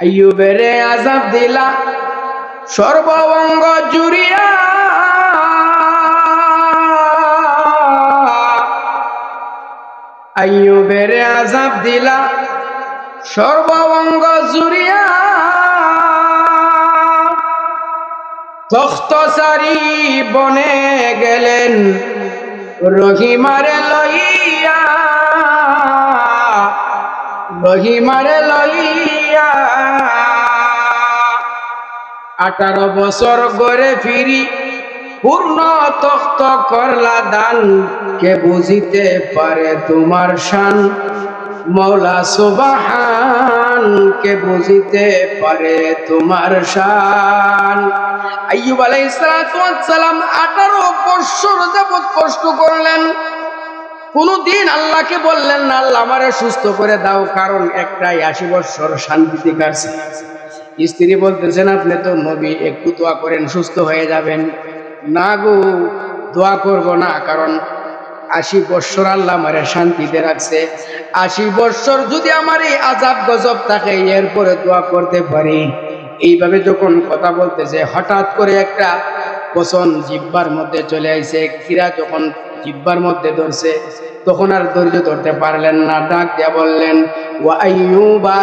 আইয়ুবেরে আযাব দিলা সর্বঙ্গ জুড়িয়া, আইয়ুবেরে আযাব দিলা সর্বঙ্গ জুড়িয়া, তখ্ত সারি বনে গেলেন রহিমারে লইয়া, রহিমারে লইয়া। 18 বছর গড়ে ফিরি পূর্ণ তখ্ত করলা দান, কে বুঝিতে পারে তোমার শান মৌলা সুবহান, কে বুঝিতে পারে তোমার শান। আইয়ুব আলাইহিস সালাম 18 বছর যাবত কষ্ট করলেন, কোনদিন আল্লাহকে বললেন না আল্লাহ আমারে সুস্থ করে দাও, কারণ একটাই 80 বছর শান্তিতে কাটছে। স্ত্রী বলতেছেন আপনি তো নবী, একটু দোয়া করেন সুস্থ হয়ে যাবেন। না গো, দোয়া করব না, কারণ 80 বছর আল্লাহ আমারে শান্তিতে রাখছে। 80 বছর যদি আমার এই আযাব গজব থাকে এরপরে দোয়া করতে পারি। এইভাবে যখন কথা বলতেছে হঠাৎ করে একটা পছন জিহ্বার মধ্যে চলে আইছে। কিরা যখন জিহ্বার মধ্যে ধরছে তখন আর ধৈর্য ধরতে পারলেন না, ডাক দিয়া বললেন ওয়া আইয়ুবা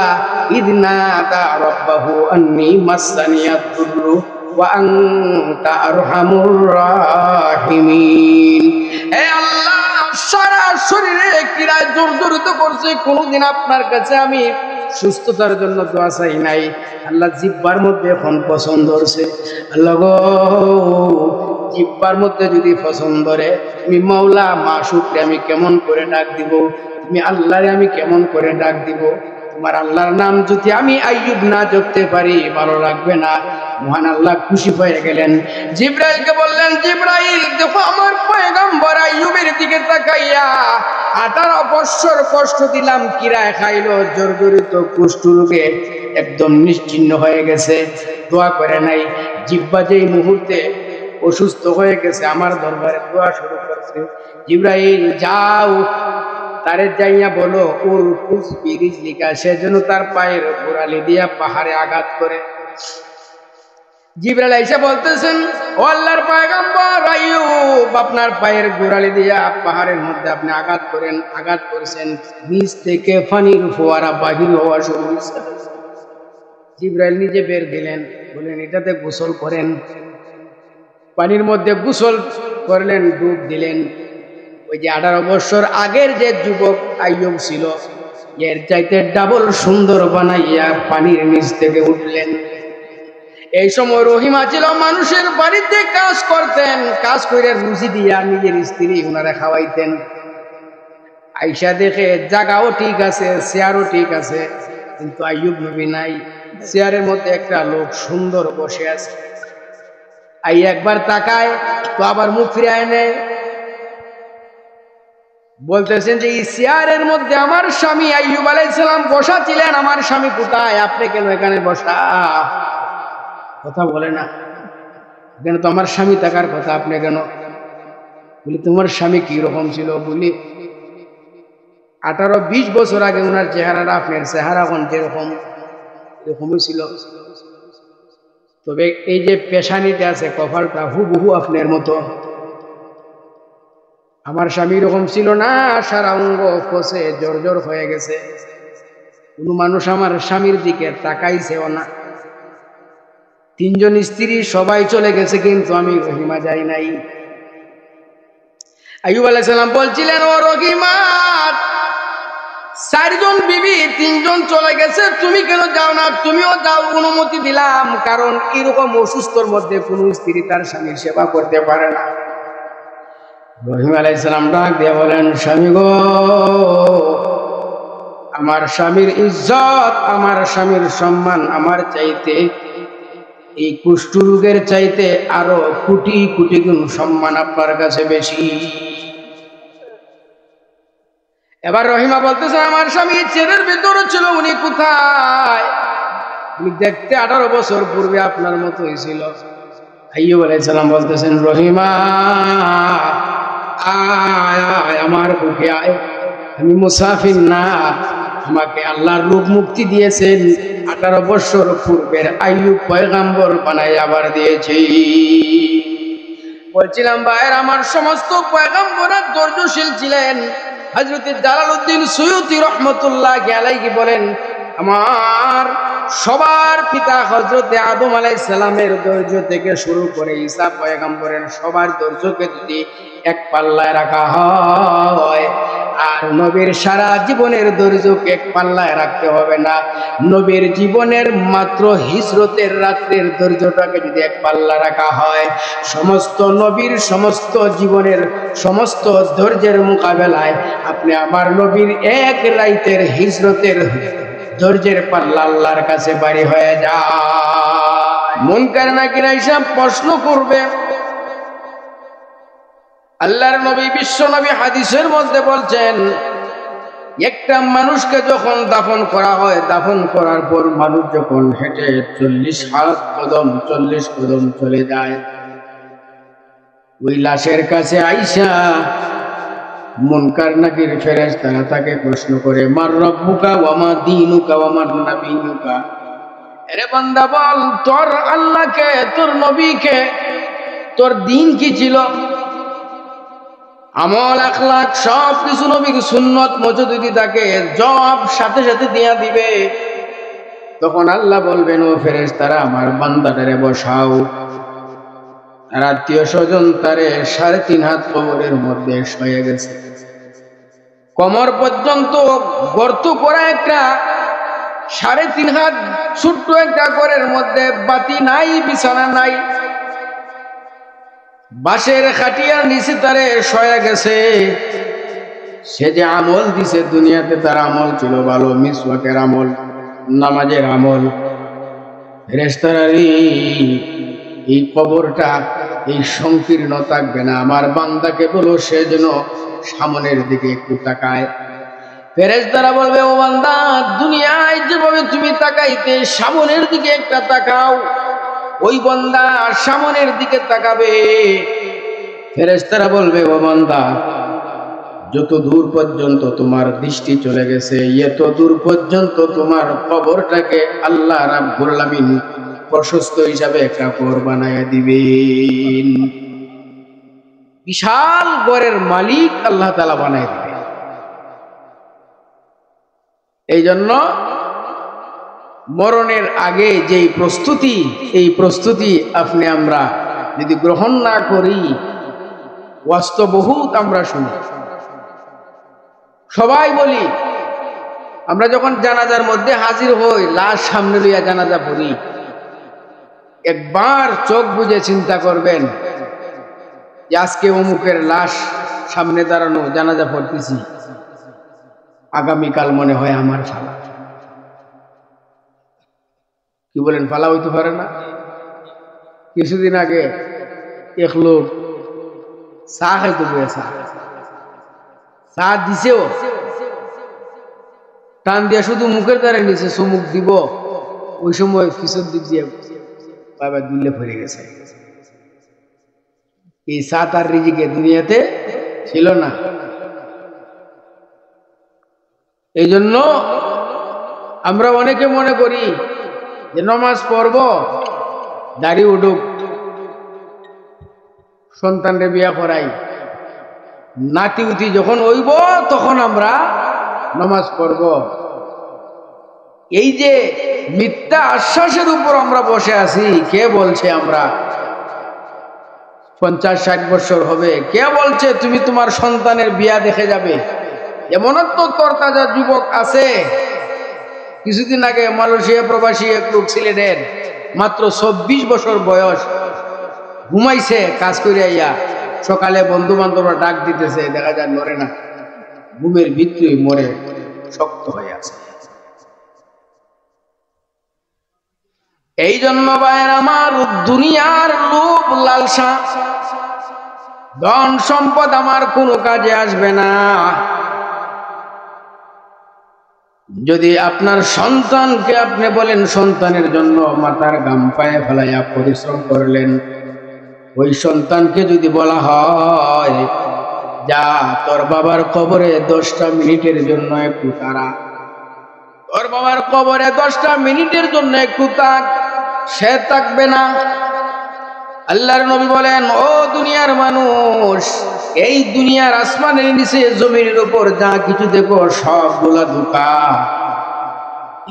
ইয নাদা রাব্বাহু আন্নী মাসসানিয়াদ দুররু ওয়া আনতা আরহামুর রাহিমিন। হে আল্লাহ, সারা শরীরে কিরা জর্জরিত করছে, কোনদিন আপনার কাছে আমি সুস্থতার জন্য দোয়া চাই নাই। আল্লাহ জিহ্বার মধ্যে এখন পছন্দ ধরছে। আল্লাহ গো, জিহ্বার মধ্যে যদি পছন্দ ধরে তুমি মাওলা মাশুককে আমি কেমন করে ডাক দিব, তুমি আল্লাহরে আমি কেমন করে ডাক দিব? তোমার আল্লাহর নাম যদি আমি আইয়ুব না জপতে পারি ভালো লাগবে না। মহান আল্লাহ খুশি হয়ে গেলেন, জিবরাইলকে বললেন জিবরাইল দেখো আমার পয়গম্বর আইয়ুবের দিকে তাকাইয়া 18 বছর কষ্ট দিলাম, কিরা খাইলো, জর্জরিত কুষ্ঠ রোগে একদম নিশ্চিহ্ন হয়ে গেছে, দোয়া করে নাই। জিহ্বা যেই মুহূর্তে অসুস্থ হয়ে গেছে আমার দরবারে দোয়া শুরু করছে। জিবরাইল যাও তারে যাইয়া বলো ওর কুসবিরিজ লিখা, সেজন্য তার পায়ের গোড়ালি দিয়া পাহাড়ে আঘাত করে। জিবরাইল এসে বলতেছেন ও আল্লাহর পয়গম্বর আইয়ুব, আপনার পায়ের গোড়ালি দিয়া পাহাড়ের মধ্যে আপনি আঘাত করেন, আঘাত করেছেন, নিচ থেকে পানির ফোয়ারা বাহির হওয়া শুরু হয়েছে। জিবরাইল নিজে বের দিলেন, বলেন এটাতে গোসল করেন। পানির মধ্যে গোসল করলেন, ডুব দিলেন। ওই যে 18 বছর আগের যে যুবক আইয়ুব ছিল এর চাইতে ডাবল সুন্দর বানাইয়া পানির নিচ থেকে উঠলেন। এই সময় রহিমা ছিল মানুষের বাড়িতে কাজ করতেন, কাজ করে রুজি দিয়া নিজের স্ত্রী ওনারা খাওয়াইতেন। আইসা দেখে জায়গাও ঠিক আছে, চেয়ারও ঠিক আছে, কিন্তু আইয়ুব নবী নাই। চেয়ারের মধ্যে একটা লোক সুন্দর বসে আছে। আই একবার তাকায় তো আবার মুখ ফিরায় নেয়, বলতেছেন যে এই চেয়ারের মধ্যে আমার স্বামী আইয়ুব আলাইহিস সালাম বসা ছিলেন, আমার স্বামী কোথায়? আপনি কেন এখানে বসা? কথা বলে না, কেন তো আমার স্বামী থাকার কথা, আপনি কেন? বলি তোমার স্বামী কি রকম ছিল? বলি 18-20 বছর আগে ওনার চেহারাটা আপনার চেহারা এখন যেরকম এরকমই ছিল, তবে এই যে পেশানিটা আছে কপালটা হুবহু আপনার মতো। আমার স্বামী এরকম ছিল না, সারা অঙ্গ ফসে জর্জর হয়ে গেছে। কোন মানুষ আমার স্বামীর দিকে তাকাইছেও না। 3 জন স্ত্রী সবাই চলে গেছে, কিন্তু আমি রহিমা যাই নাই। আইয়ুব আলাইহিস সালাম বলছিলেন ও রহিমা, 4 জন বিবি 3 জন চলে গেছে, তুমি কেন যাও না? তুমিও যাও, অনুমতি দিলাম, কারণ এরকম অসুস্থর মধ্যে কোন স্ত্রী তার স্বামীর সেবা করতে পারে না। রহিম আলাইহিস সালাম ডাক দিয়ে বলেন স্বামী গো, আমার স্বামীর ইজ্জত, আমার স্বামীর সম্মান আমার চাইতে, এই কুষ্ঠ রোগের চাইতে আরো কোটি কোটি গুণ সম্মান আপনার কাছে বেশি। এবার রহিমা বলতেছে আমার স্বামী চেরের ভিতরে ছিল, উনি কোথায়? উনি দেখতে 18 বছর পূর্বে আপনার মতো হয়েছিল। আইয়ুব আলাইহিস সালাম বলতেছেন রহিমা আয় আয় আমার বুকে আয়, আমি মুসাফির না, আমাকে আল্লাহর রূপ মুক্তি দিয়েছেন 18 বছর পূর্বের আইয়ুব পয়গম্বর বানাই আবার দিয়েছি। বলছিলাম ভাইয়ের আমার সমস্ত পয়গম্বররা ধৈর্যশীল ছিলেন। হযরত জালালউদ্দিন সুয়ুতী রহমতুল্লাহি আলাইহি বলেন, আমার সবার পিতা হযরত আদম আলাইহিস সালামের ধৈর্য থেকে শুরু করে ঈসা পয়গম্বরের সবার ধৈর্যকে যদি এক পাল্লায় রাখা হয়, আর নবীর সারা জীবনের ধৈর্যকে এক পাল্লায় রাখতে হবে না। নবীর জীবনের মাত্র হিজরতের রাত্রের ধৈর্যটাকে যদি এক পাল্লা রাখা হয়, সমস্ত নবীর সমস্ত জীবনের সমস্ত ধৈর্যের মোকাবেলায় আপনি আমার নবীর এক রাইতের হিজরতের ধৈর্যের পাল্লা আল্লাহর কাছে বাড়ি হয়ে যায়। মুনকার নাকির হিসাব প্রশ্ন করবে। আল্লাহর নবী বিশ্ব নবী হাদিসের মধ্যে বলছেন, একটা মানুষকে যখন দাফন করা হয়, দাফন করার পর মানুষ যখন হেঁটে 40 কদম চলে যায়, ওই লাশের কাছে আইসা মুনকার নাকির ফেরেশতারা তাকে প্রশ্ন করে, মার রব্বুকা ওয়া মা দীনুকা ওয়া মার নাবিয়ুকা, আরে বান্দা বল তোর আল্লাহকে, তোর নবীকে, তোর দ্বীন কি ছিল, আমল আখলাক সব কিছু নবীর সুন্নত মজুদি তাকে জবাব সাথে সাথে দিয়া দিবে। তখন আল্লাহ বলবেন, ও ফেরেশতারা আমার বান্দাটারে বসাও। আর আত্মীয় স্বজন তারে 3.5 হাত কবরের মধ্যে শুয়ে গেছে, কোমর পর্যন্ত গর্ত করা একটা 3.5 হাত ছোট্ট একটা ঘরের মধ্যে, বাতি নাই, বিছানা নাই, বাঁশের খাটিয়ার নিচে তারে শোয়া গেছে। সে যে আমল দিছে দুনিয়াতে, তার আমল ছিল ভালো, মিসওয়াকের আমল, নামাজের আমল। ফেরেশতারা এই কবরটা এই সংকীর্ণ থাকবে না, আমার বান্দাকে বলো সে যেন সামনের দিকে একটু তাকায়। ফেরেশতারা বলবে, ও বান্দা দুনিয়ায় যেভাবে তুমি তাকাইতে, সামনের দিকে একটা তাকাও। ওই বান্দা সামনের দিকে তাকাবে। ফেরেশতারা বলবে, ও বান্দা যত দূর পর্যন্ত তোমার দৃষ্টি চলে গেছে, এত দূর পর্যন্ত তোমার কবরটাকে আল্লাহ রাব্বুল আলামিন প্রশস্ত হিসাবে একটা কবর বানায় দিবেন। বিশাল ঘরের মালিক আল্লাহ তাআলা বানায় দিবে। এই জন্য মরণের আগে যেই প্রস্তুতি, এই প্রস্তুতি আপনি আমরা যদি গ্রহণ না করি, বাস্তব বহুত আমরা শুনি। সবাই বলি, আমরা যখন জানাজার মধ্যে হাজির হই, লাশ সামনে লইয়া জানাজা পড়ি, একবার চোখ বুজে চিন্তা করবেন যে আজকে অমুকের লাশ সামনে দাঁড়ানো, জানাজা পড়তেছি, আগামীকাল মনে হয় আমার ফালা। কি বলেন, ফালা হইতে পারে না? কিছুদিন আগে এক লোক চা খাইতে বসে, চা দিছেও, টান দিয়া শুধু মুখের দ্বারা নিচে চুমুক দিব, ওই সময় পিছন দিক দিয়ে বাবা দিল্লে পড়ে গেছে। এই চা তার রিজিকে দুনিয়াতে ছিল না। এই জন্য আমরা অনেকে মনে করি যে নামাজ পড়ব, দাড়ি উঠুক, সন্তানরে বিয়া করাই, নাতি উতি যখন হইব তখন আমরা নামাজ পড়ব। এই যে মিথ্যা আশ্বাসের উপর আমরা বসে আছি, কে বলছে আমরা 50-60 বছর হবে, কে বলছে তুমি তোমার সন্তানের বিয়া দেখে যাবে? এমন তো তরতাজা যুবক আছে। কিছুদিন আগে মালয়েশিয়া প্রবাসী এক লোক ছিলেন, মাত্র 24 বছর বয়স, ঘুমাইছে কাজ করে আইয়া, সকালে বন্ধু বান্ধবরা ডাক দিতেছে, দেখা যায় নড়ে না, ঘুমের ভিতরে মরে শক্ত হয়ে আছে। এই জন্য ভাইয়ের আমার, দুনিয়ার লোভ লালসা, ধন সম্পদ আমার কোনো কাজে আসবে না। যদি আপনার সন্তানকে আপনি বলেন, সন্তানের জন্য মাথার ঘাম পায়ে ফেলাইয়া পরিশ্রম করলেন, ওই সন্তানকে যদি বলা হয় যা তোর বাবার কবরে 10টা মিনিটের জন্য একটু তারা, তোর বাবার কবরে 10টা মিনিটের জন্য একটু তাক, সে থাকবে না। আল্লাহর নবী বলেন, ও দুনিয়ার মানুষ, এই দুনিয়ার আসমানের নিচে জমিনের উপর যা কিছু দেখো সবগুলা ধোঁকা।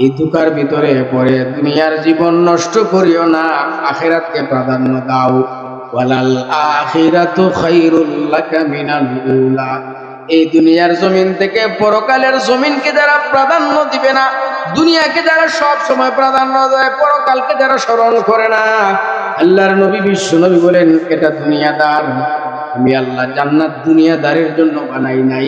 এই ধোঁকার ভিতরে পড়ে দুনিয়ার জীবন নষ্ট করিও না, আখিরাতকে প্রাধান্য দাও। ওয়ালাল আখিরাতু খায়রুল লাকা মিনাল উলা। এই দুনিয়ার জমিন থেকে পরকালের জমিনকে যারা প্রাধান্য দিবে না, দুনিয়াকে যারা সব সময় প্রাধান্য দেয়, পরকালকে যারা স্মরণ করে না, আল্লাহর নবী বিশ্ব নবী বলেন, এটা দুনিয়াদার। আমি আল্লাহ জান্নাত দুনিয়াদারের জন্য বানাই নাই,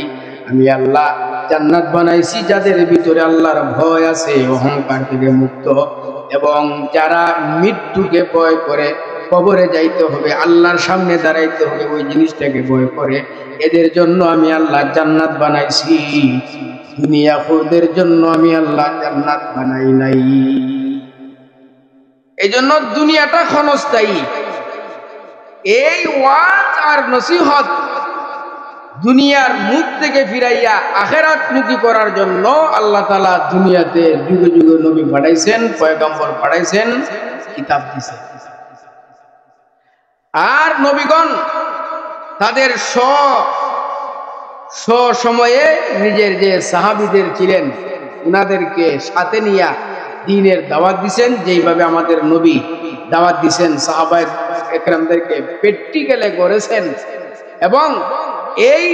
আমি আল্লাহ জান্নাত বানাইছি যাদের ভিতরে আল্লাহর ভয় আছে, অহংকার থেকে মুক্ত, এবং যারা মৃত্যুকে ভয় করে, কবরে যাইতে হবে, আল্লাহর সামনে দাঁড়াইতে হবে, ওই জিনিসটাকে ভয় করে, এদের জন্য আমি আল্লাহ জান্নাত বানাইছি। দুনিয়াখোরদের জন্য আমি আল্লাহ জান্নাত বানাই নাই। এই জন্য দুনিয়াটা ক্ষণস্থায়ী। এই ওয়াজ আর নসিহত দুনিয়ার মুখ থেকে ফিরাইয়া আখিরাত মুখী করার জন্য আল্লাহ তাআলা দুনিয়াতে যুগে যুগে নবী পাঠাইছেন, পয়গম্বর পাঠাইছেন, কিতাব দিয়েছেন। আর নবীগণ তাদের সময়ে নিজের যে সাহাবীদের ছিলেন উনাদেরকে সাথে নিয়ে দ্বীনের দাওয়াত দিয়েছেন, যেইভাবে আমাদের নবী দাওয়াত দিয়েছেন, সাহাবায়ে একরামদেরকে প্র্যাকটিক্যালে করেছেন। এবং এই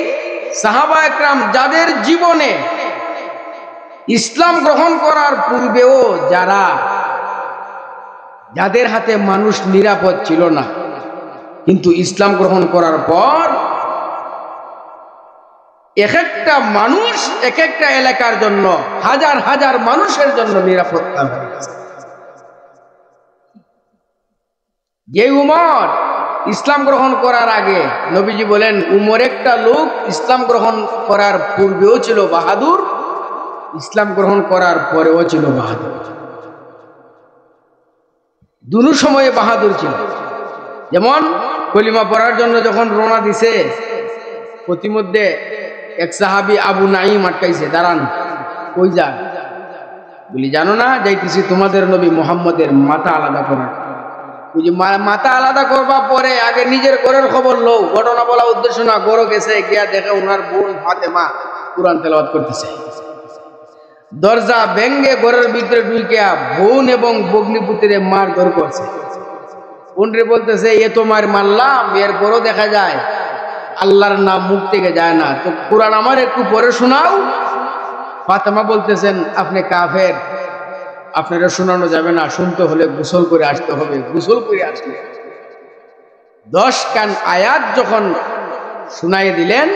সাহাবায়ে একরাম যাদের জীবনে ইসলাম গ্রহণ করার পূর্বেও যাদের হাতে মানুষ নিরাপদ ছিল না, কিন্তু ইসলাম গ্রহণ করার পর এক একটা মানুষ এক একটা এলাকার জন্য, হাজার হাজার মানুষের জন্য নিরাপত্তা হয়ে গেছে। যে উমর ইসলাম গ্রহণ করার আগে, নবীজি বলেন, উমর একটা লোক ইসলাম গ্রহণ করার পূর্বেও ছিল বাহাদুর, ইসলাম গ্রহণ করার পরেও ছিল বাহাদুর। দুনো সময়ে বাহাদুর ছিল। যেমন কলিমা পড়ার জন্য যখন রওনা দিছে, প্রতিমধ্যে এক সাহাবী আবু নাঈম আটকাইছে, দাঁড়ান, কই যান? বলি, জানো না যাইতেছি তোমাদের নবী মুহাম্মদের মাথা আলাদা করার। বুঝি মাথা আলাদা করবা পরে, আগে নিজের ঘরের খবর লও। ঘটনা বলা উদ্দেশ্য না, গরো গেছে, গিয়া দেখে ওনার বোন ফাতেমা কুরআন তেলাওয়াত করতেছে। দরজা ভেঙ্গে ঘরের ভিতরে ঢুকিয়া বোন এবং ভগ্নিপুত্রে মারধর করছে। বোনরে বলতেছে, এ তো মারলাম, এরপরও দেখা যায় আল্লাহর নাম মুখ থেকে যায় না, তো কুরআন আমার একটু পরে শোনাও। ফাতেমা বলতেছেন, আপনি কাফের, আপনারা শোনানো যাবে না, শুনতে হলে গোসল করে আসতে হবে। গোসল করে আসলে 10 কান আয়াত যখন শুনাই দিলেন,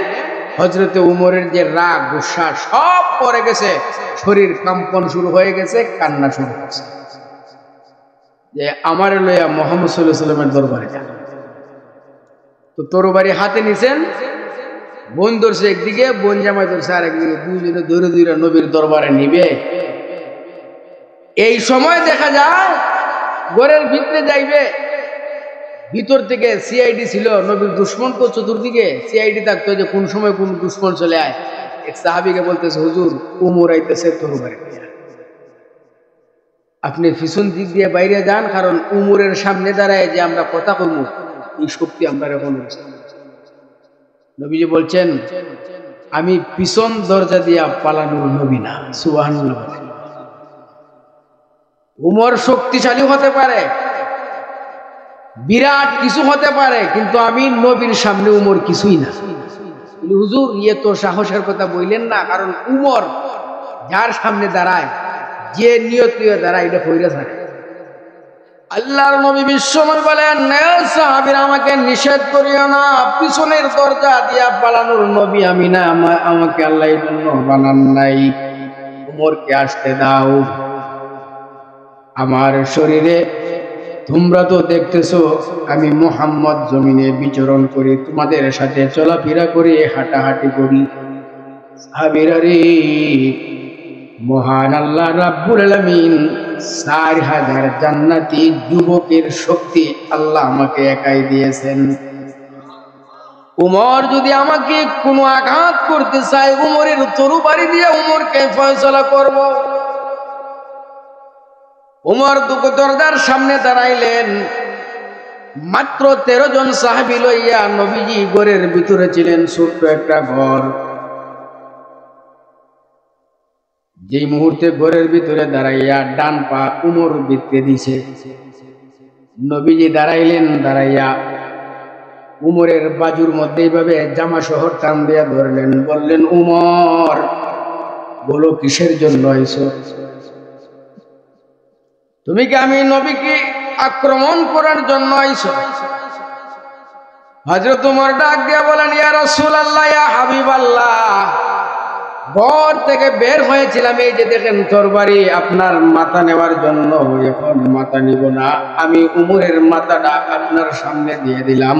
হযরতে উমরের যে রাগ গুসা সব পড়ে গেছে, শরীর কম্পন শুরু হয়ে গেছে, কান্না শুরু হয়েছে, যে আমার লইয়া মুহাম্মদ সাল্লাল্লাহু আলাইহি ওয়াসাল্লামের দরবারে যান। তো তরবারি হাতে নিছেন, বোন ধরছে একদিকে, বোন জামাই ধরছে আরেকদিকে, দুইজনে ধরে ধরে নবীর দরবারে নিবে। এই সময় দেখা যায় ঘরের ভিতরে যাইবে, ভিতর থেকে সিআইডি ছিল, নবীর দুশ্মন তো চতুর্দিকে সিআইডি থাকতো, যে কোন সময় কোন দুশ্মন চলে আয়। এক সাহাবীকে বলতেছে, হুজুর উমর আইতেছে তরবারি নিয়ে, আপনি পিছন দিক দিয়ে বাইরে যান, কারণ উমরের সামনে দাঁড়ায় যে আমরা কথা কইব, এই শক্তি আমরা এখন। নবীজি বলছেন, আমি পিছন দরজা দিয়া পালানোর নবী না। সুবহানাল্লাহ। উমর শক্তিশালী হতে পারে, বিরাট কিছু হতে পারে, কিন্তু আমি নবীর সামনে উমর কিছুই না। হুজুর, ইয়ে তো সাহসের কথা বললেন না, কারণ উমর যার সামনে দাঁড়ায়, যে নিয়ত নিয়ে দাঁড়ায়, এটা কইরা থাকে। আল্লাহর নবী বিশ্বনবী বলেন, সাহাবীরা আমাকে নিষেধ করিও না, পিছনের দরজা দিয়া পালানোর নবী আমি না, আমাকে আল্লাহ এর জন্য বানান নাই। উমরকে আসতে দাও। আমার শরীরে তোমরা তো দেখতেছো আমি মুহাম্মদ জমিনে বিচরণ করি, তোমাদের সাথে চলাফেরা করি, হাঁটাহাঁটি করি। সাহাবীরা রে, মহান আল্লাহ রাব্বুল আলামিন 4000 জান্নাতি যুবকের শক্তি আল্লাহ আমাকে একাই দিয়েছেন। উমর যদি আমাকে কোনো আঘাত করতে চায়, উমরের তরবারি দিয়ে উমরকে ফয়সালা করব। উমর দরজার সামনে দাঁড়াইলেন। মাত্র 13 জন সাহাবী লইয়া নবীজি ঘরের ভিতরে ছিলেন, ছোট্ট একটা ঘর। যেই মুহূর্তে ঘরের ভিতরে দাঁড়াইয়া ডান পা উমর ভিতরে দিছে, নবীজি দাঁড়াইলেন, দাঁড়াইয়া উমরের বাজুর মধ্যে এইভাবে জামা শহর টান দিয়া ধরলেন, বললেন, উমর বলো কিসের জন্য আইছো? তুমি কি আমি নবীকে আক্রমণ করার জন্য আইছো? হযরত উমর ডাক দিয়া বলেন, ইয়া রাসূলুল্লাহ, ইয়া হাবিবাল্লাহ, ঘর থেকে বের হয়েছিলাম, এই যে দেখেন তরবারি আপনার মাথা নেওয়ার জন্য। এখন মাথা নিব না, আমি উমরের মাথাটা আপনার সামনে দিয়ে দিলাম,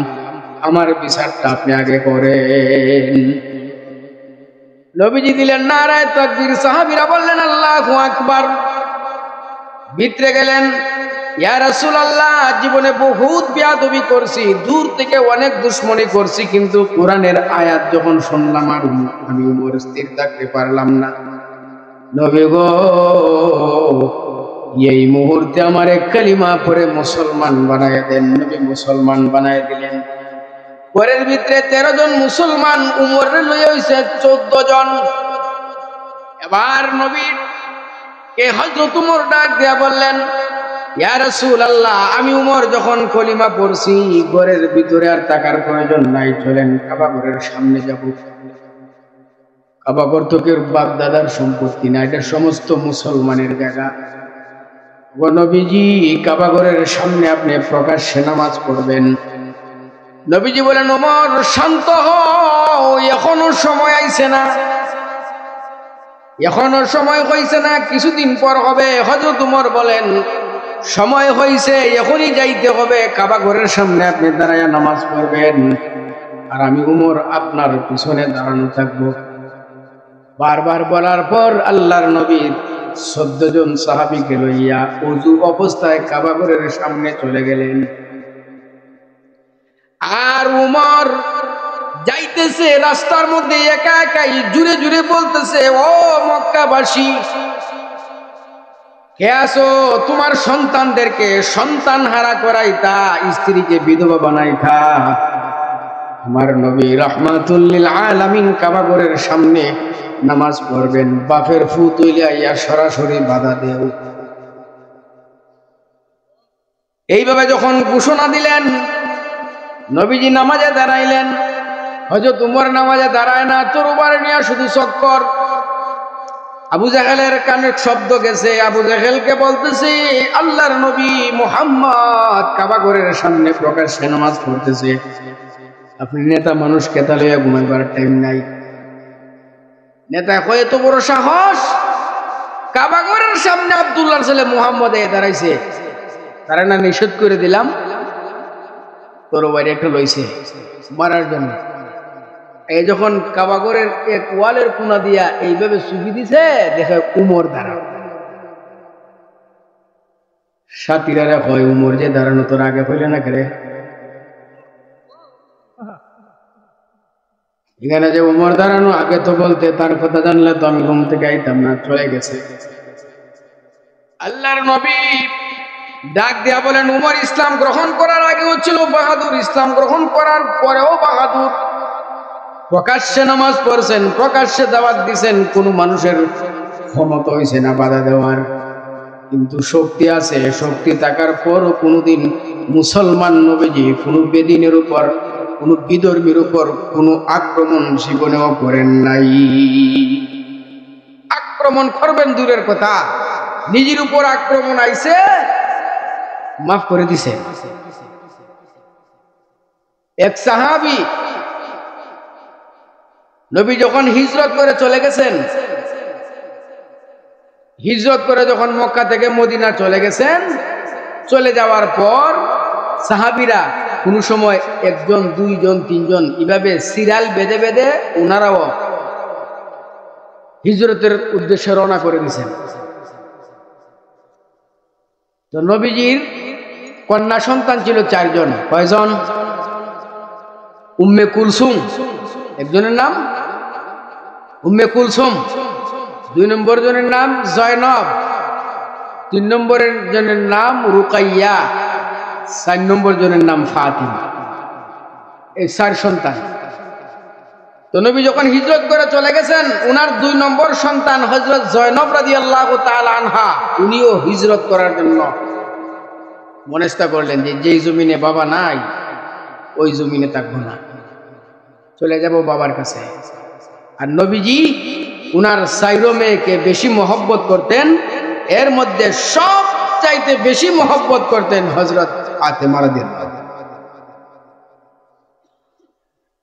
আমার বিচারটা আপনি আগে করেন। নবীজি দিলেন নারায়ে তাকবীর। সাহাবীরা বললেন আল্লাহু আকবার। ভিতরে গেলেন, ইয়া রাসূলুল্লাহ, জীবনে বহুত বেয়াদবি করছি, দূর থেকে অনেক দুশমনি করছি, কিন্তু কোরআনের আয়াত যখন শুনলাম আমি উমর স্থির থাকতে পারলাম না। নবী গো, এই মুহূর্তে আমার এক কালিমা পড়ে মুসলমান বানায় দেন। নবী মুসলমান বানায় দিলেন। ঘরের ভিতরে 13 জন মুসলমান, উমরের লইয়া হইছে 14 জন। এবার নবী কে হযরত উমর ডাক দিয়া বললেন, ইয়া রাসূলুল্লাহ, আমি উমর যখন কলিমা পড়ছি, ঘরের ভিতরে আর থাকার প্রয়োজন নাই, চলেন কাবা ঘরের সামনে যাব। কাবা ঘর তো কেউ বাপ দাদার সম্পত্তি না, এটা সমস্ত মুসলমানের জায়গা। ও নবীজি, কাবা ঘরের সামনে আপনি প্রকাশ্যে নামাজ পড়বেন। নবীজি বলেন, ওমর শান্ত হও, এখনো সময় আইছে না, এখনো সময় হইছে না, কিছুদিন পর হবে। হযরত উমর বলেন, সময় হইছে, এখনই যাইতে হবে, কাবা ঘরের সামনে আপনি দাঁড়ায়া নামাজ পড়বেন, আর আমি উমর আপনার পিছনে দাঁড়ানো থাকবো। বারবার বলার পর আল্লাহর নবী 14 জন সাহাবীকে লইয়া ওযু অবস্থায় কাবা ঘরের সামনে চলে গেলেন। আর উমর যাইতেছে রাস্তার মধ্যে একা একাই জুড়ে জুড়ে বলতেছে, ও মক্কাবাসী, কে আছো? তোমার সন্তানদেরকে সন্তান হারা করাইতা, স্ত্রীকে বিধবা বানাইতা। আমার নবী রাহমাতুল লিল আলামিন কাবা ঘরের সামনে নামাজ পড়বেন, বাপের ফু তুইলা সরাসরি বাধা দেও। এইভাবে যখন ঘোষণা দিলেন, নবীজি নামাজে দাঁড়াইলেন। হযরত উমর নামাজে দাঁড়ায় না, তরবারি নিয়ে শুধু চক্কর। আবু জাহেলের কানে শব্দ গেছে, আবু জাহেলকে বলতেছে, আল্লাহর নবী মুহাম্মদ কাবা ঘরের সামনে প্রকাশ্যে নামাজ পড়তেছে, আপনি নেতা মানুষ, কেতা লইয়া ঘুমাইবার টাইম নাই। নেতা কয়, এত বড় সাহস, কাবা ঘরের সামনে আব্দুল্লাহর ছেলে মুহাম্মদ দাঁড়াইছে, তারা না নিষেধ করে দিলাম, তরবারি একটা লইছে মারার জন্য। এই যখন কাবা ঘরের এক ওয়ালের কোনা দিয়া এইভাবে চুপি দিছে, দেখে উমর দাঁড়ানো। সাথীরা কয়, উমর যে দাঁড়ানো, তোর আগে হইলে না কেরে? এখানে যে উমর দাঁড়ানো, আগে তো বলতে, তার কথা জানলে তো আমি ঘুম থেকে আইতাম না, চলে গেছে। আল্লাহর নবী ডাক দিয়া বলেন, উমর ইসলাম গ্রহণ করার আগেও ছিল বাহাদুর, ইসলাম গ্রহণ করার পরেও বাহাদুর। প্রকাশ্যে নামাজ পড়ছেন, প্রকাশ্যে দাওয়াত দিছেন, কোন মানুষের ক্ষমতা হইছে না বাধা দেওয়ার, কিন্তু শক্তি আছে। শক্তি থাকার পরও কোনোদিন মুসলমান নবীজি কোনো বেদিনের উপর, কোনো বিধর্মীর উপর কোনো আক্রমণ জীবনেও করেন নাই। আক্রমণ করবেন দূরের কথা, নিজের উপর আক্রমণ আইছে, মাফ করে দিছে। এক সাহাবী, নবী যখন হিজরত করে চলে গেছেন, হিজরত করে যখন মক্কা থেকে মদিনা চলে গেছেন, চলে যাওয়ার পর সাহাবীরা কোন সময় 1 জন 2 জন 3 জন এভাবে সিরিয়াল বেঁধে বেঁধে ওনারাও হিজরতের উদ্দেশ্যে রওনা করে দিয়েছেন। তো নবীজির কন্যা সন্তান ছিল 4 জন। কয়জন? উম্মে কুলসুম একজনের নাম, উম্মে কুলসুম 2 নম্বর জনের নাম জয়নব, 3 নম্বরের জনের নাম রুকাইয়া, 4 নম্বর জনের নাম ফাতিমা। এই 4 সন্তান। তো নবী যখন হিজরত করে চলে গেছেন, উনার 2 নম্বর সন্তান হযরত জয়নব রাদিয়াল্লাহু তাআলা আনহা, উনিও হিজরত করার জন্য মনস্থ করলেন যে যেই জমিনে বাবা নাই ওই জমিনে থাকবো না, চলে যাব বাবার কাছে। আর নবীজি উনার 4 মেয়েকে বেশি মহব্বত করতেন, এর মধ্যে সবচাইতে বেশি মহব্বত করতেন হযরত ফাতেমা রাদিয়াল্লাহু।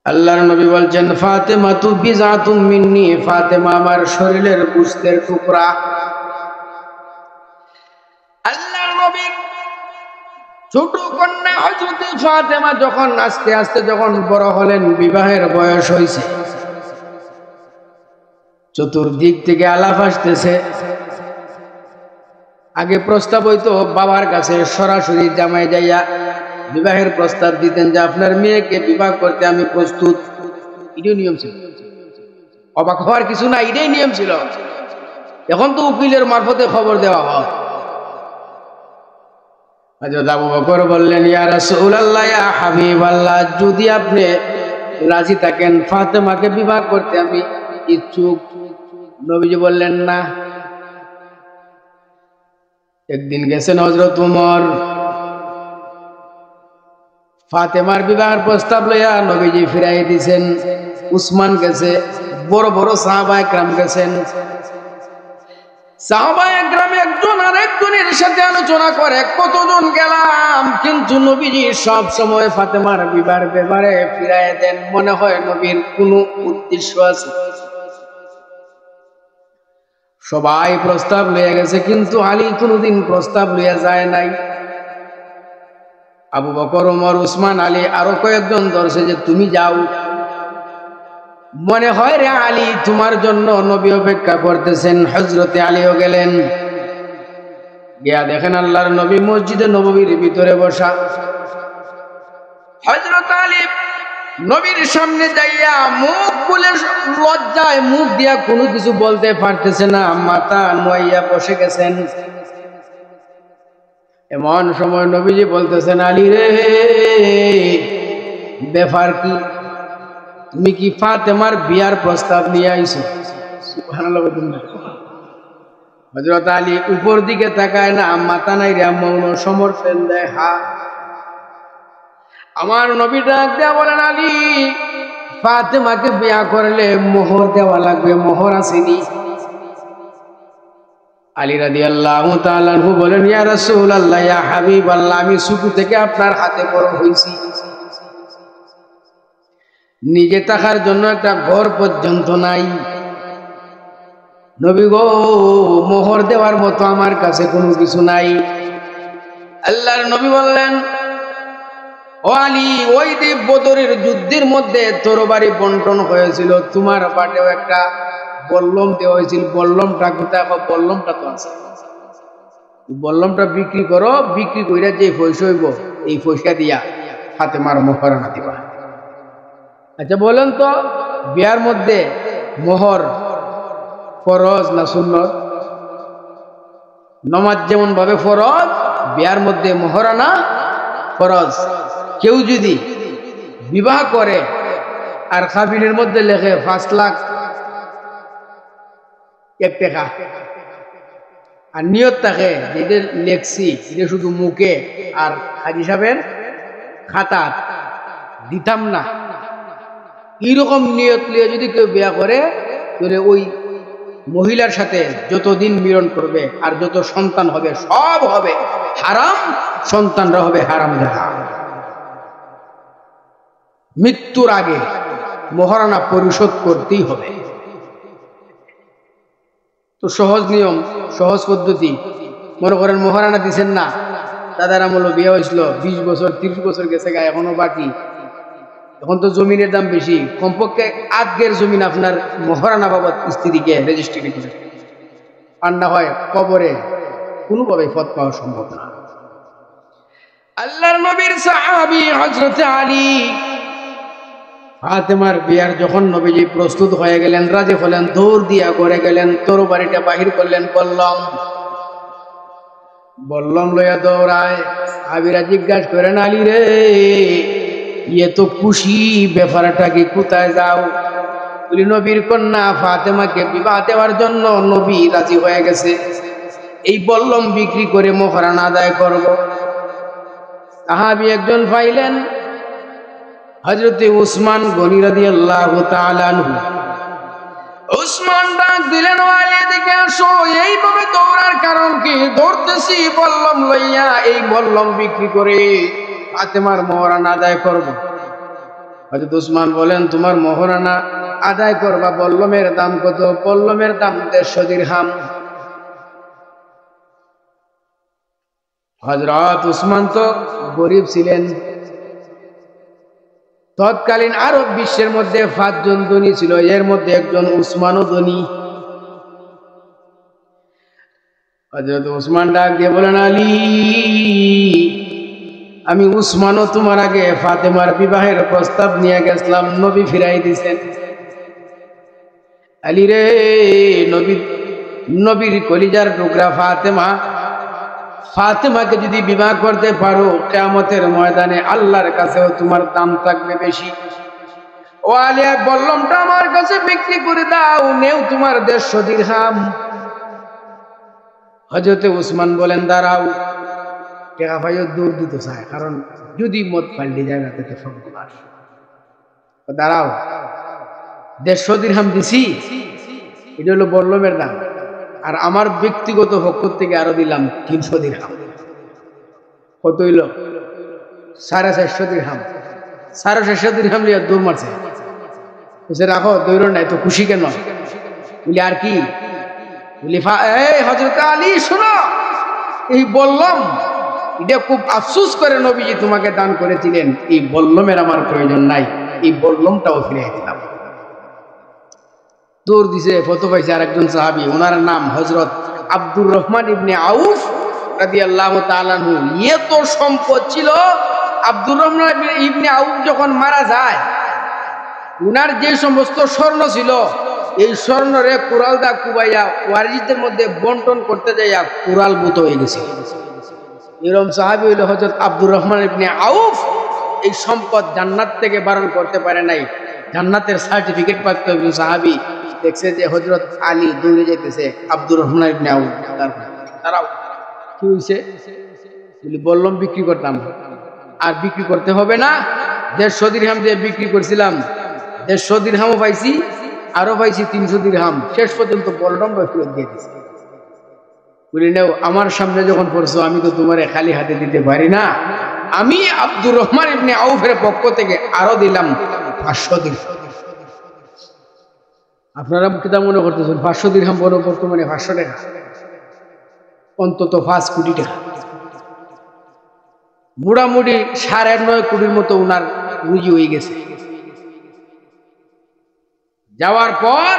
আল্লাহর নবী বলছেন ফাতেমা তু বিজাতুম মিন্নি, ফাতেমা আমার শরীরের গোশতের টুকরা। আল্লাহর নবী ছোট কন্যা হযরত ফাতেমা যখন আস্তে আস্তে যখন বড় হলেন, বিবাহের বয়স হয়েছে, চতুর্দিক থেকে আলাপ আসতেছে। আগে প্রস্তাব হইতো বাবার কাছে সরাসরি জামাই যাইয়া বিবাহের প্রস্তাব দিতেন যে আপনার মেয়েকে বিবাহ করতে আমি প্রস্তুত। এটাই নিয়ম ছিল, অবাক হওয়ার কিছু না, এটাই নিয়ম ছিল। এখন তো উকিলের মারফতে খবর দেওয়া হয়। হযরত আবু বকর বললেন ইয়া রাসূলুল্লাহ, ইয়া হাবিবাল্লাহ, যদি আপনি রাজি থাকেন ফাতেমাকে বিবাহ করতে আমি ইচ্ছুক। নবীজি বললেন না। একদিন গেছেন হযরত ওমর, ফাতেমার বিবাহের প্রস্তাব লইয়া নবীজি ফিরাই দিয়েছেন। উসমান গেছে, বড় বড় সাহাবায়ে কেরাম গেছেন। সাহাবায়ে কেরাম একজন আরেকজনের সাথে আলোচনা করে কতজন গেলাম, কিন্তু নবীজি সব সময় ফাতেমার বিবাহের ব্যাপারে ফিরাই দেন। মনে হয় নবীর কোনো উদ্দেশ্য আছে। সবাই প্রস্তাব লইয়া গেছে, কিন্তু আলী কোনোদিন প্রস্তাব লইয়া যায় নাই। আবু বকর, ওমর, উসমান, আলী আরো কয়েকজন ধরছে যে তুমি যাও। মনে হয় রে আলী তোমার জন্য নবী অপেক্ষা করতেছেন। হযরতে আলীও গেলেন, গিয়া দেখেন আল্লাহর নবী মসজিদে নববীর ভিতরে বসা। হযরত আলী নবীর সামনে যাইয়া মুখ খুলে লজ্জায় মুখ দিয়া কোনো কিছু বলতে পারতেছে না, মাথা নোয়াইয়া বসে গেছেন। এমন সময় নবীজি বলতেছেন আলী রে, ব্যাপার কি? তুমি কি ফাতেমার বিয়ার প্রস্তাব নিয়ে আইছো? সুবহানাল্লাহ। হযরত আলী উপর দিকে তাকায় না, মাথা নাই রে, মৌন সমর্থন দেয়। হা। আমার নবী ডাক দেয়া বলেন আলী, ফাতেমাকে বিয়া করলে মোহর দেওয়া লাগবে, মোহর আসেনি? আলী রাদিয়াল্লাহু তাআলা আনহু বলেন ইয়া রাসূলুল্লাহ, ইয়া হাবিবাল্লাহ, আমি শুরু থেকে আপনার হাতে বড় হইছি, নিজে থাকার জন্য একটা ঘর পর্যন্ত নাই। নবী গো, মোহর দেওয়ার মতো আমার কাছে কোনো কিছু নাই। আল্লাহর নবী বললেন ও আলী, ওই দিন বদরের যুদ্ধের মধ্যে তরবারি বন্টন হয়েছিল, তোমার পাটেও একটা বল্লম দেওয়া হয়েছিল। বল্লমটা কোথায়? বল্লমটা তো আছে, বল্লমটা বিক্রি করো, বিক্রি কইরা যে পয়সা হইব এই পয়সা দিয়া ফাতেমার মোহরানা দিবা। আচ্ছা বলেন তো, বিয়ার মধ্যে মোহর ফরজ না সুন্নত? নমাজ যেমন ভাবে ফরজ, বিয়ার মধ্যে মোহরানা ফরজ। কেউ যদি বিবাহ করে আর কাবিনের মধ্যে লেখে 5 লাখ 1 টাকা, আর নিয়ত থাকে যেটা লেখছি এটা শুধু মুখে আর হাজি সাহেবের খাতা দিতাম না, এইরকম নিয়ত নিয়ে যদি কেউ বিয়া করে, তাহলে ওই মহিলার সাথে যতদিন মিলন করবে আর যত সন্তান হবে সব হবে হারাম, সন্তানরা হবে হারাম জাদা। মৃত্যুর আগে মোহরানা পরিশোধ করতেই হবে। তো সহজ নিয়ম, সহজ পদ্ধতি। মনে করেন মোহরানা দিচ্ছেন না, দাদার আমল বিয়ে হয়েছিল 20 বছর 30 বছর গেছে গা, এখনো বাকি। এখন তো জমিনের দাম বেশি, কমপক্ষে আজকের জমিন আপনার মোহরানা বাবদ স্ত্রীকে রেজিস্ট্রি করে পান্না হয়, কবরে কোনোভাবে ফত পাওয়া সম্ভব না। আল্লাহর নবীর সাহাবী হযরত আলী ফাতেমার বিয়ার যখন নবীজি প্রস্তুত হয়ে গেলেন, রাজি হলেন, দৌড় দিয়া করে গেলেন, তরবারিটা বাহির করলেন, বললাম বললাম লইয়া দৌড়ায়। সাহাবীরা জিজ্ঞাসা করেন, আলী রে, ইয়ে তো খুশি, ব্যাপারটা কি, কোথায় যাও? বলি, নবীর কন্যা ফাতেমাকে বিবাহ দেওয়ার জন্য নবী রাজি হয়ে গেছে, এই বল্লম বিক্রি করে মোহরানা আদায় করব। সাহাবী একজন পাইলেন, হযরতে উসমান গনি রাদিয়াল্লাহু তাআলা আনহু। উসমান ডাক দিলেন, ওয়ালি এদিকে আসো। এইভাবে দৌড়ার কারণ কি? দৌড়তেছি বল্লম লইয়া, এই বল্লম বিক্রি করে ফাতেমার মোহরানা আদায় করব। হযরত উসমান বলেন, তোমার মোহরানা আদায় করবা, বল্লমের দাম কত? বল্লমের দাম 150 দিরহাম। হযরত উসমান তো গরিব ছিলেন। তৎকালীন আরব বিশ্বের মধ্যে 5 জন ধনী ছিল, এর মধ্যে একজন উসমানও ধনী। হযরত উসমান ডাক দিয়ে বলেন, আলী, আমি উসমানও তোমার আগে ফাতেমার বিবাহের প্রস্তাব নিয়ে গেছিলাম, নবী ফিরাই দিছেন। আলী রে, নবীর কলিজার টুকরা ফাতেমাকে যদি বিবাহ করতে পারো, কিয়ামতের ময়দানে আল্লাহর কাছেও তোমার দাম থাকবে বেশি। ও আলিয়া, বল্লমটা আমার কাছে বিক্রি করে দাও, নেও তোমার 150 দিরহাম। হযরতে উসমান বলেন, দাঁড়াও, টাকা পাইও দৌড় দিতে চায়, কারণ যদি মত পাল্টে যায় রাতে তো সর্বনাশ। দাঁড়াও, 150 দিরহাম দিছি, এটা হলো বল্লমের দাম, আর আমার ব্যক্তিগত পক্ষ থেকে আরো দিলাম 300 দিরহাম। কত হইল? 450 দিরহাম। 450 দিরহাম লিয়া দৌড় মারছে। বলছে, রাখো, দৌড় নাই তো, খুশি কেন? বলি, আর কি? বলি, এই হযরত আলী, শোনো, এই বল্লম, এটা খুব আফসোস করে নবীজি তোমাকে দান করেছিলেন, এই বল্লমের আমার প্রয়োজন নাই, এই বল্লমটাও ফিরিয়ে দিলাম। দৌড় দিছে, ফতো পাইছে আরেকজন সাহাবী, ওনার নাম হযরত আব্দুর রহমান ইবনে আউফ রাদিয়াল্লাহু তাআলা আনহু। এত সম্পদ ছিল। আব্দুর রহমান ইবনে আউফ যখন মারা যায়, উনার যে সমস্ত স্বর্ণ ছিল, এই স্বর্ণরে কুরাল দা কুবাইয়া ওয়ারিসদের মধ্যে বন্টন করতে যাইয়া কুরাল বুত হয়ে গেছে। এরকম সাহাবী হইল হযরত আব্দুর রহমান ইবনে আউফ। এই সম্পদ জান্নাত থেকে বারণ করতে পারে নাই, জান্নাতের সার্টিফিকেট প্রাপ্ত একজন সাহাবী দেখছে যে হযরত আলী দৌড়ে যেতেছে, আব্দুর রহমান ইবনে আউফ দাঁড়াও, কি হইছে? বলি, বললাম বিক্রি করতাম, আর বিক্রি করতে হবে না, 150 দিরহাম দিয়ে বিক্রি করছিলাম, 150 দিরহামও পাইছি, আরো পাইছি 300 দিরহাম, শেষ পর্যন্ত বললাম ফেরত দিয়ে দিছি। বলি, নেও, আমার সামনে যখন পড়ছো, আমি তো তোমার খালি হাতে দিতে পারি না, আমি আব্দুর রহমান ইবনে আউফের পক্ষ থেকে আরো দিলাম 500 দিরহাম। আপনারা কিতা মনে করতেছেন? 500 দিরহাম বড়, বর্তমানে 500 টাকা, অন্তত 5 কোটি টাকা, মোটামুটি 9.5 কোটির মতো উনার রুজি হয়ে গেছে। যাওয়ার পর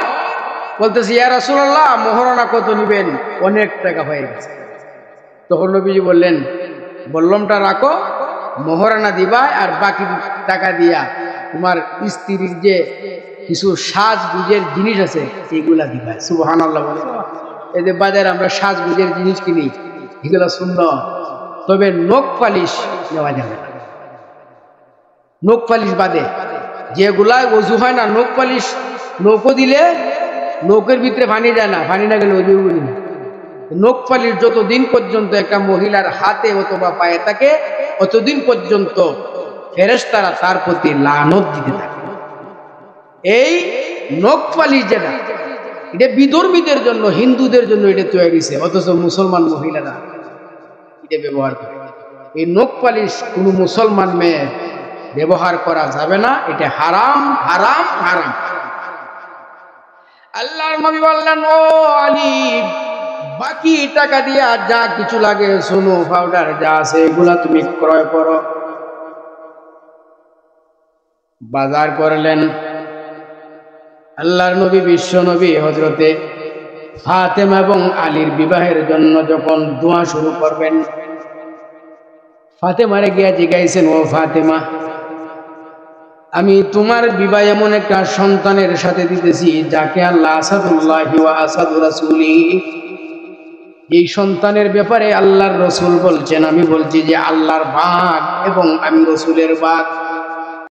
বলতেছি, ইয়া রাসূলুল্লাহ, মোহরানা কত নিবেন? অনেক টাকা হয়ে গেছে। তখন নবীজি বললেন, বল্লমটা রাখো, মোহরানা দিবা, আর বাকি টাকা দিয়া তোমার স্ত্রীর যে কিছু সাজগুজের জিনিস আছে সেইগুলা দিবা। সুবহানাল্লাহ বলে। এই যে বাজারে আমরা সাজগুজের জিনিস কিনি, এগুলা সুন্নাত, তবে নখ পালিশ নেওয়া যাবে না। নখ পালিশ বাদে যেগুলা ওযু হয় না, নখ পালিশ নৌকো দিলে নৌকের ভিতরে পানি যায় না, পানি না গেলে ওযু করি না। নখ পালিশ যতদিন পর্যন্ত একটা মহিলার হাতে অথবা পায়ে থাকে, অতদিন পর্যন্ত ফেরেশতারা তার প্রতি লানত দিতে থাকে। এই নখ পালিশ যেটা, এটা বিধর্মীদের জন্য, হিন্দুদের জন্য এটা তৈরি হয়েছে, অথচ মুসলমান মহিলারা এটা ব্যবহার করে। এই নখ পালিশ কোনো মুসলমান মেয়ে ব্যবহার করা যাবে না, এটা হারাম, হারাম, হারাম। আল্লাহর নবী বললেন, ও আলী, বাকি টাকা দিয়ে যা কিছু লাগে, সোনো পাউডার যা আছে, এগুলা তুমি ক্রয় করো। বাজার করলেন। আল্লাহর নবী, বিশ্ব নবী হযরতে ফাতেমা এবং আলীর বিবাহের জন্য যখন দোয়া শুরু করবেন, ফাতেমারে গিয়া জিজ্ঞাসেন, ও ফাতেমা, আমি তোমার বিবাহ এমন একটা সন্তানের সাথে দিতেছি যাকে আল্লাহ আসাদুল্লাহি ওয়া আসাদু রাসূলিহি এই সন্তানের ব্যাপারে আল্লাহর রসুল বলছেন, আমি বলছি যে আল্লাহর ভাগ এবং আমি রসুলের ভাগ